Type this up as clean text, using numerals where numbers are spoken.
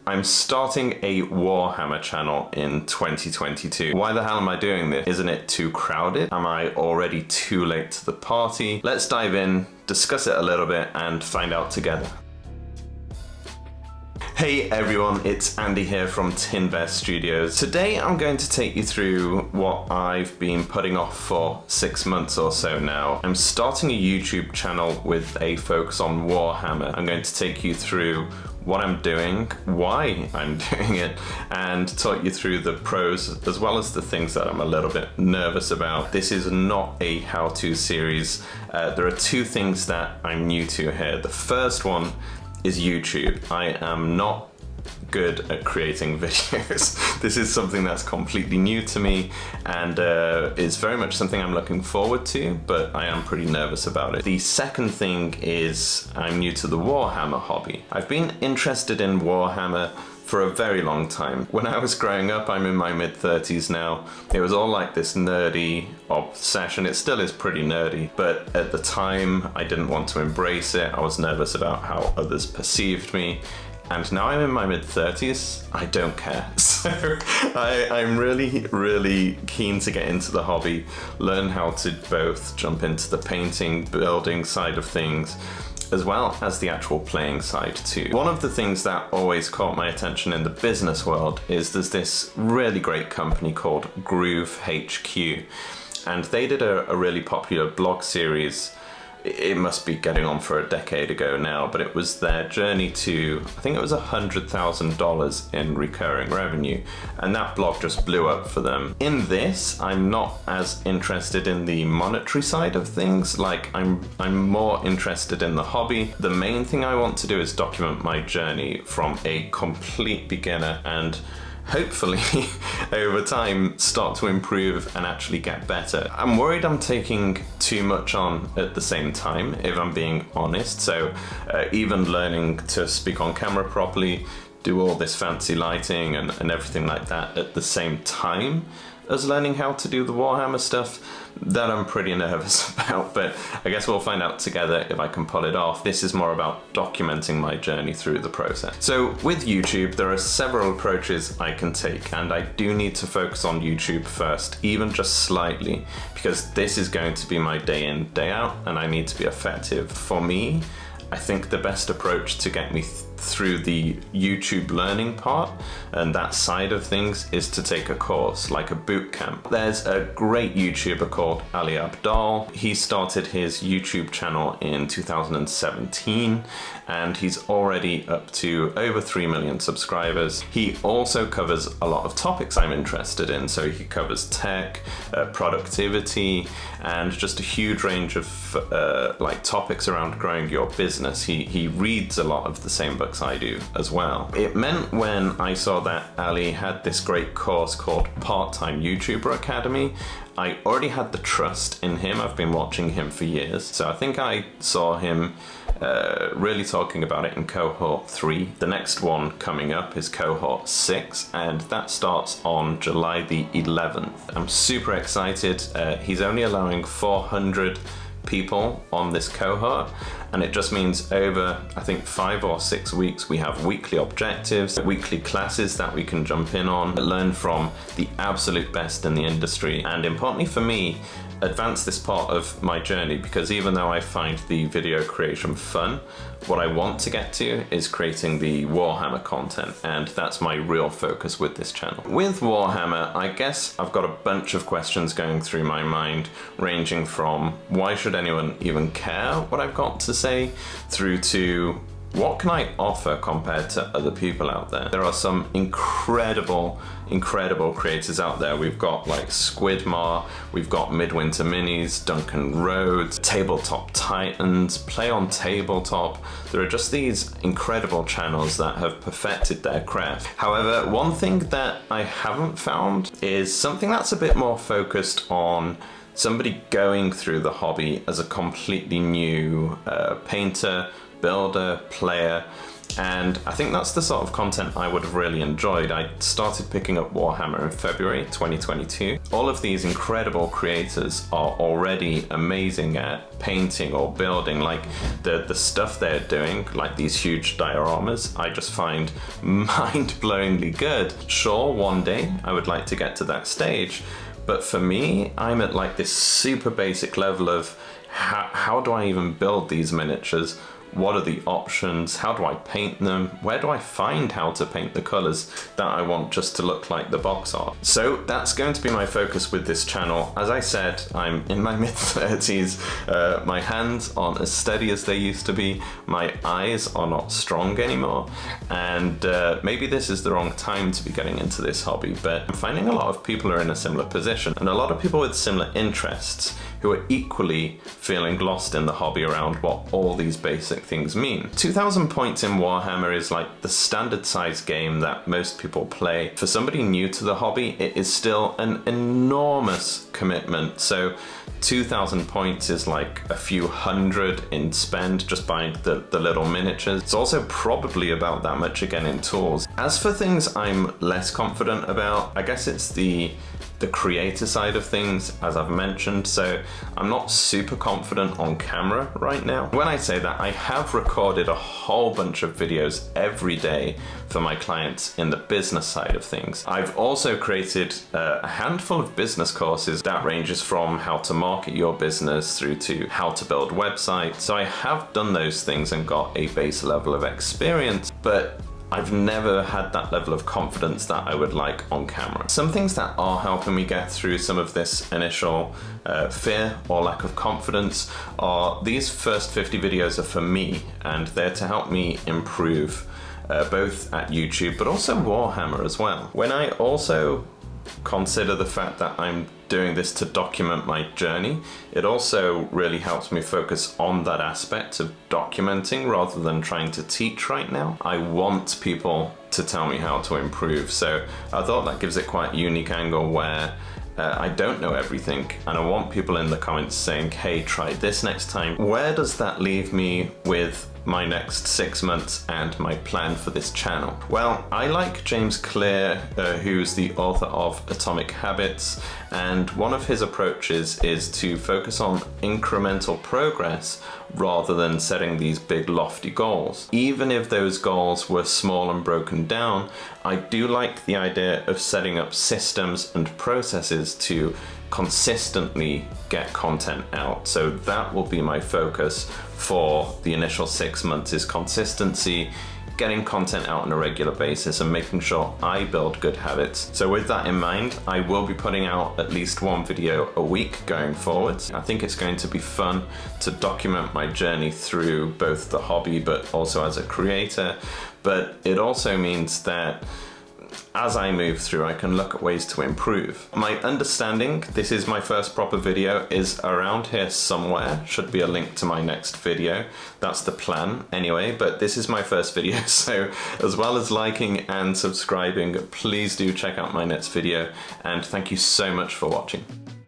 I'm starting a Warhammer channel in 2022. Why the hell am I doing this? Isn't it too crowded? Am I already too late to the party? Let's dive in, discuss it a little bit, and find out together. Hey everyone, it's Andy here from Tin Bear Studios. Today I'm going to take you through what I've been putting off for 6 months or so now. I'm starting a YouTube channel with a focus on Warhammer. I'm going to take you through what I'm doing, why I'm doing it, and talk you through the pros as well as the things that I'm a little bit nervous about. This is not a how-to series. There are two things that I'm new to here. The first one is YouTube. I am not good at creating videos. This is something that's completely new to me and is very much something I'm looking forward to, but I am pretty nervous about it. The second thing is I'm new to the Warhammer hobby. I've been interested in Warhammer for a very long time. When I was growing up, I'm in my mid-30s now, it was all like this nerdy obsession. It still is pretty nerdy, but at the time I didn't want to embrace it. I was nervous about how others perceived me. And now I'm in my mid-30s, I don't care. So I'm really keen to get into the hobby, learn how to both jump into the painting, building side of things, as well as the actual playing side too. One of the things that always caught my attention in the business world is there's this really great company called Groove HQ, and they did a really popular blog series. It must be getting on for a decade ago now, but it was their journey to, I think it was $100,000 in recurring revenue, and that blog just blew up for them. In this, I'm not as interested in the monetary side of things. Like I'm more interested in the hobby. The main thing I want to do is document my journey from a complete beginner and hopefully over time start to improve and actually get better. I'm worried I'm taking too much on at the same time, if I'm being honest. So even learning to speak on camera properly, do all this fancy lighting and everything like that at the same time as learning how to do the Warhammer stuff, that I'm pretty nervous about, but I guess we'll find out together if I can pull it off. This is more about documenting my journey through the process. So with YouTube, there are several approaches I can take, and I do need to focus on YouTube first, even just slightly, because this is going to be my day in, day out, and I need to be effective. For me, I think the best approach to get me through the YouTube learning part and that side of things is to take a course, like a boot camp. There's a great YouTuber called Abdaal. He started his YouTube channel in 2017 and he's already up to over 3 million subscribers. He also covers a lot of topics I'm interested in. So he covers tech, productivity, and just a huge range of like topics around growing your business. He reads a lot of the same books I do as well. It meant when I saw that Ali had this great course called Part-Time YouTuber Academy, I already had the trust in him. I've been watching him for years. So I think I saw him really talking about it in cohort 3. The next one coming up is cohort 6, and that starts on July the 11th. I'm super excited. He's only allowing 400 people on this cohort, and it just means over, I think, 5 or 6 weeks we have weekly objectives, weekly classes that we can jump in on, learn from the absolute best in the industry, and importantly for me, advance this part of my journey, because even though I find the video creation fun, what I want to get to is creating the Warhammer content, and that's my real focus with this channel. With Warhammer, I guess I've got a bunch of questions going through my mind, ranging from why should anyone even care what I've got to say, through to what can I offer compared to other people out there? There are some incredible creators out there. We've got like Squidmar, we've got Midwinter Minis, Duncan Rhodes, Tabletop Titans, Play on Tabletop. There are just these incredible channels that have perfected their craft. However, one thing that I haven't found is something that's a bit more focused on somebody going through the hobby as a completely new painter, builder, player, And I think that's the sort of content I would have really enjoyed. I started picking up Warhammer in February 2022. All of these incredible creators are already amazing at painting or building. Like the stuff they're doing, like these huge dioramas, I just find mind-blowingly good. Sure, one day I would like to get to that stage, but for me, I'm at like this super basic level of how do I even build these miniatures? What are the options? How do I paint them? Where do I find how to paint the colors that I want just to look like the box art? So that's going to be my focus with this channel. As I said, I'm in my mid-30s. My hands aren't as steady as they used to be. My eyes are not strong anymore. And maybe this is the wrong time to be getting into this hobby, but I'm finding a lot of people are in a similar position, and a lot of people with similar interests who are equally feeling lost in the hobby around what all these basic things mean. 2,000 points in Warhammer is like the standard size game that most people play. For somebody new to the hobby, it is still an enormous commitment. So 2,000 points is like a few hundred in spend just buying the little miniatures. It's also probably about that much again in tools. As for things I'm less confident about, I guess it's the creator side of things, as I've mentioned. So I'm not super confident on camera right now. When I say that, I have recorded a whole bunch of videos every day for my clients in the business side of things. I've also created a handful of business courses that ranges from how to market your business through to how to build websites. So I have done those things and got a base level of experience, but I've never had that level of confidence that I would like on camera. Some things that are helping me get through some of this initial fear or lack of confidence are these first 50 videos are for me, and they're to help me improve both at YouTube but also Warhammer as well. When I also consider the fact that I'm doing this to document my journey, it also really helps me focus on that aspect of documenting rather than trying to teach right now. I want people to tell me how to improve, so I thought that gives it quite a unique angle where I don't know everything, and I want people in the comments saying, hey, try this next time. Where does that leave me with my next 6 months and my plan for this channel? Well, I like James Clear, who's the author of Atomic Habits, and one of his approaches is to focus on incremental progress rather than setting these big lofty goals. Even if those goals were small and broken down, I do like the idea of setting up systems and processes to consistently get content out. So that will be my focus for the initial 6 months, is consistency, getting content out on a regular basis and making sure I build good habits. So with that in mind, I will be putting out at least one video a week going forwards. I think it's going to be fun to document my journey through both the hobby but also as a creator. But it also means that as I move through, I can look at ways to improve. My understanding, this is my first proper video, is around here somewhere. Should be a link to my next video. That's the plan anyway, but this is my first video, so as well as liking and subscribing, please do check out my next video, and thank you so much for watching.